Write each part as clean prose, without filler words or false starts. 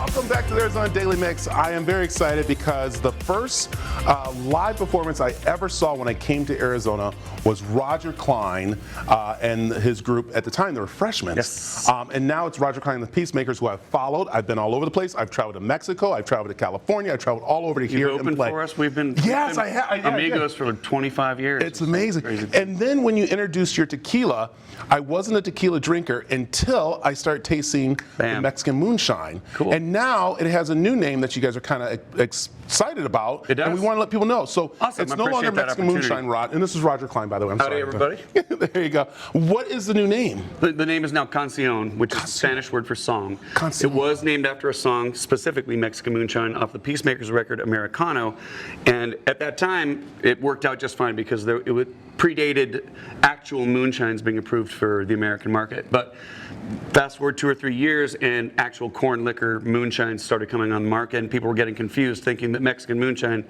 Welcome back to the Arizona Daily Mix. I am very excited because the first live performance I ever saw when I came to Arizona was Roger Clyne and his group. At the time, they were freshmen. Yes. And now it's Roger Clyne and the Peacemakers, who I've followed. I've been all over the place. I've traveled to Mexico. I've traveled to California. I've traveled all over to here You've and opened play. for us. We've been I have. amigos for 25 years. It's amazing. And then when you introduced your tequila, I wasn't a tequila drinker until I started tasting the Mexican moonshine. Cool. And now it has a new name that you guys are kind of excited about. It does. And we want to let people know. So awesome. It's no longer Mexican moonshine, Rod. And this is Roger Clyne, by the way. I'm Howdy, sorry. everybody. There you go. What is the new name? The name is now Cancio, which is the Spanish word for song. Cancion. It was named after a song, specifically Mexican moonshine, off the Peacemakers record Americano. And at that time, it worked out just fine because it predated actual moonshines being approved for the American market. But fast forward 2 or 3 years, and actual corn liquor moonshine started coming on the market, and people were getting confused, thinking that Mexican moonshine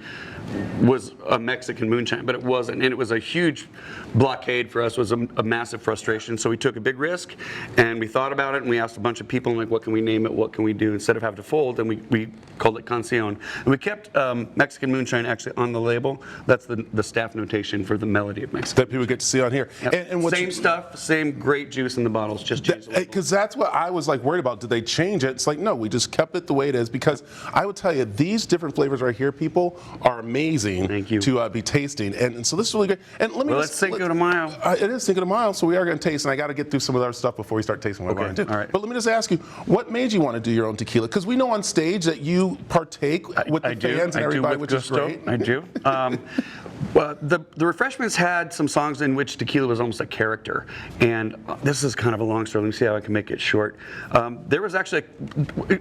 was a Mexican moonshine, but it wasn't. And it was a huge blockade for us. It was a massive frustration. So we took a big risk, and we thought about it, and we asked a bunch of people, like, what can we name it? What can we do? Instead of having to fold, and we called it Cancion. And we kept Mexican moonshine actually on the label. That's the staff notation for the melody of Mexican. That people get to see on here. Yep. And same stuff, same great juice in the bottles, just change the label. Because that's what I was like worried about. Did they change it? It's like, no, we just kept it the way it is. Because I would tell you, these different flavors right here, people, are amazing. Thank you. To be tasting. And so this is really good. And let me let's Cinco de Mayo. It is Cinco de Mayo, so we are going to taste. And I got to get through some of the other stuff before we start tasting what we're going to do. All right. But let me just ask you, what made you want to do your own tequila? Because we know on stage that you partake with the fans and everybody, which is great. I do. Well, the refreshments had some songs in which tequila was almost a character, and this is kind of a long story. Let me see how I can make it short. There was actually,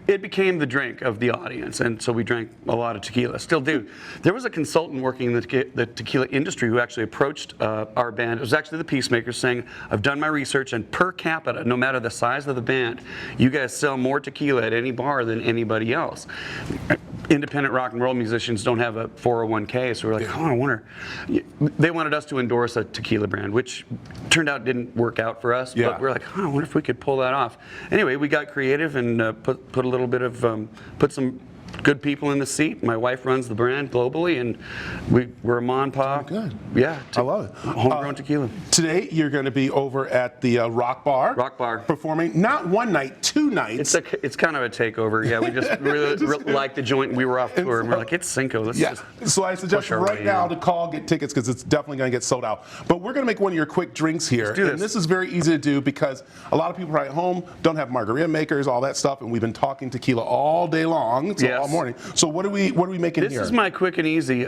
it became the drink of the audience, and so we drank a lot of tequila, still do. There was a consultant working in the tequila industry who actually approached our band. It was actually the Peacemakers, saying, I've done my research, and per capita, no matter the size of the band, you guys sell more tequila at any bar than anybody else. Independent rock and roll musicians don't have a 401k, so we're like, oh, I wonder. They wanted us to endorse a tequila brand, which turned out didn't work out for us. But we're like, oh, I wonder if we could pull that off. Anyway, we got creative and put a little bit of put some good people in the seat. My wife runs the brand globally, and we're a mom and pop. Good. Yeah, I love it. Homegrown tequila. Today you're going to be over at the Rock Bar. Rock Bar. Performing not one night, 2 nights. It's kind of a takeover. Yeah, we just really liked the joint. We were off tour, and we're like, it's Cinco. Let's just so I suggest right now to call, get tickets, because it's definitely going to get sold out. But we're going to make one of your quick drinks here. Let's do this. And this is very easy to do because a lot of people right at home don't have margarita makers, all that stuff, and we've been talking tequila all day long, all morning. So what are we making here? This is my quick and easy.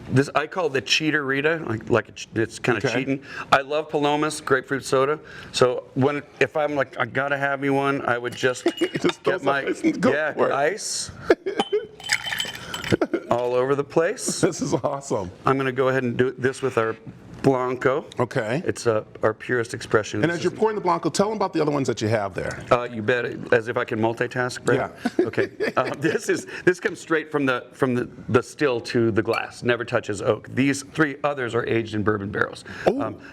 This I call it the Cheaterita, it's kind of cheating. I love Palomas, grapefruit soda. So if I'm like, I gotta have me one, I would just get my ice all over the place. This is awesome. I'm gonna go ahead and do this with our Blanco. Okay. It's our purest expression. And as you're pouring the Blanco, tell them about the other ones that you have there. You bet. As if I can multitask, Brad? Yeah. Okay. This comes straight from the still to the glass. Never touches oak. These 3 others are aged in bourbon barrels.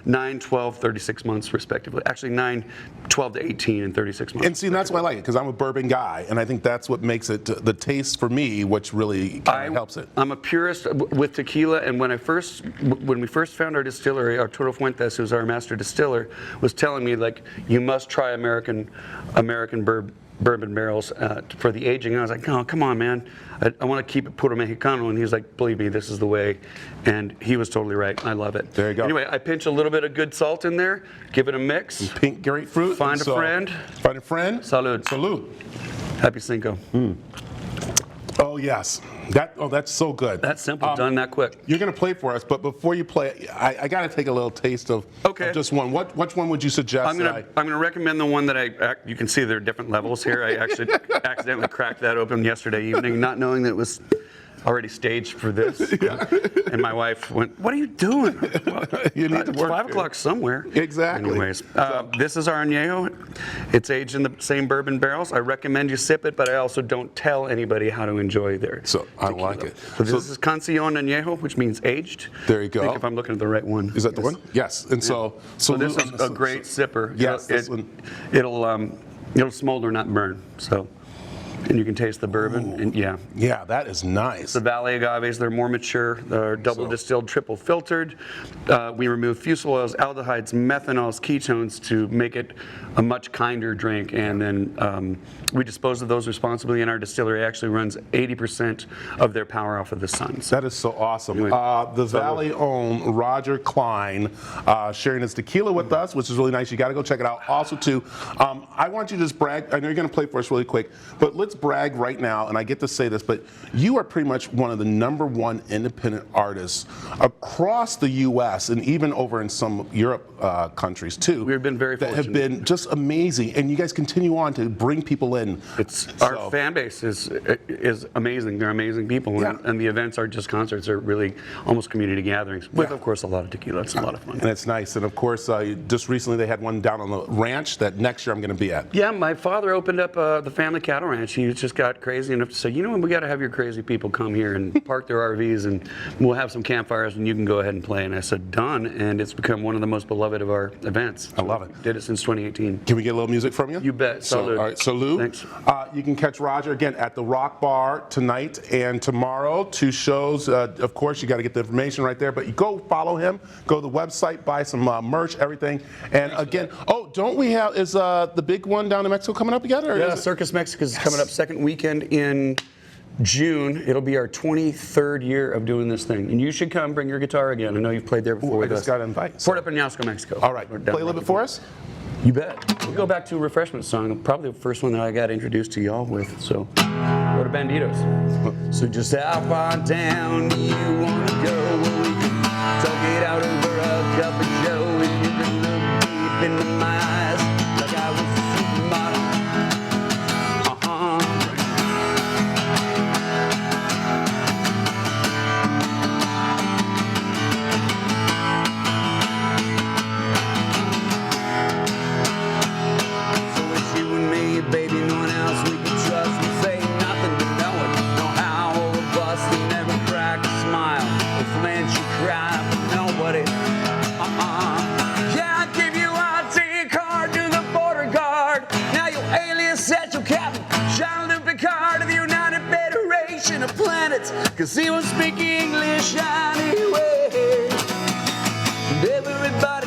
9, 12, 36 months respectively. Actually 9, 12 to 18 and 36 months. And see, that's why I like it, because I'm a bourbon guy, and I think that's what makes it the taste for me, which really kind of helps it. I'm a purist with tequila, and when we first found our distillery, Arturo Fuentes, who's our master distiller, was telling me, like, you must try American bourbon barrels for the aging. And I was like, oh, come on, man. I want to keep it puro mexicano. And he was like, believe me, this is the way. And he was totally right. I love it. There you go. Anyway, I pinch a little bit of good salt in there, give it a mix. And pink grapefruit. Find a friend. Find a friend. Salud. Salud. Happy Cinco. Oh, yes. That's so good. That's simple, done that quick. You're going to play for us, but before you play, I got to take a little taste of just one. Which one would you suggest? I'm going to recommend the one that you can see there are different levels here. I actually accidentally cracked that open yesterday evening, not knowing that it was already staged for this. And my wife went, what are you doing? Well, you need to work 5 o'clock somewhere. Exactly. Anyways, this is our Añejo. It's aged in the same bourbon barrels. I recommend you sip it, but I also don't tell anybody how to enjoy their So I like it. So this is Cancion Añejo, which means aged. There you go. I think if I'm looking at the right one. Is that the one? Yes. And so this is a great sipper. Yes, this one. It'll smolder, not burn. So. and you can taste the bourbon. And yeah. Yeah, that is nice. The Valley agaves, they're more mature. They're double distilled, triple filtered. We remove fusel oils, aldehydes, methanols, ketones to make it a much kinder drink. And then we dispose of those responsibly. And our distillery actually runs 80% of their power off of the sun. So That is so awesome. The Valley-owned Roger Clyne sharing his tequila with us, which is really nice. You got to go check it out. Also, too, I want you to just brag. I know you're going to play for us really quick, but let's brag right now. And I get to say this, but you are pretty much one of the #1 independent artists across the U.S. and even over in some Europe countries too. We've been very that fortunate. have been just amazing, and you guys continue on to bring people in. Our fan base is amazing. They're amazing people, and the events aren't just concerts; they're really almost community gatherings with, of course, a lot of tequila. It's a lot of fun. And it's nice. And of course, just recently they had one down on the ranch that next year I'm going to be at. Yeah, my father opened up the family cattle ranch. He just got crazy enough to say, you know what, we got to have your crazy people come here and park their RVs, and we'll have some campfires, and you can go ahead and play. And I said, done. And it's become one of the most beloved of our events. I love it. Did it since 2018. Can we get a little music from you? You bet. So, all right, so Lou, Thanks. You can catch Roger again at the Rock Bar tonight and tomorrow. 2 shows. Of course, you got to get the information right there. But you go follow him. Go to the website, buy some merch, everything. And again, don't we have is the big one down in Mexico coming up again? Or Yeah, is it? Circus Mexico is coming up second weekend in June. It'll be our 23rd year of doing this thing. And you should come, bring your guitar again. I know you've played there before with I just us. got to invite. Port Peñasco, Mexico. All right, play a little bit for us. You bet. We'll go back to a refreshment song, probably the first one that I got introduced to y'all with. So, go to Banditos. So just how far down do you want to go? We can talk it out over a cup of joe. And you can look deep into my eyes like I was a supermodel. So it's you and me, baby, no one else we can trust. We say nothing to no one, no how all of us. We never crack a smile or flinch or cry for nobody. Yeah, I give you ID card to the border guard. Now you alias at your captain, Jean-Luc Picard of the United Federation of Planets. Cause he was speaking English anyway. And everybody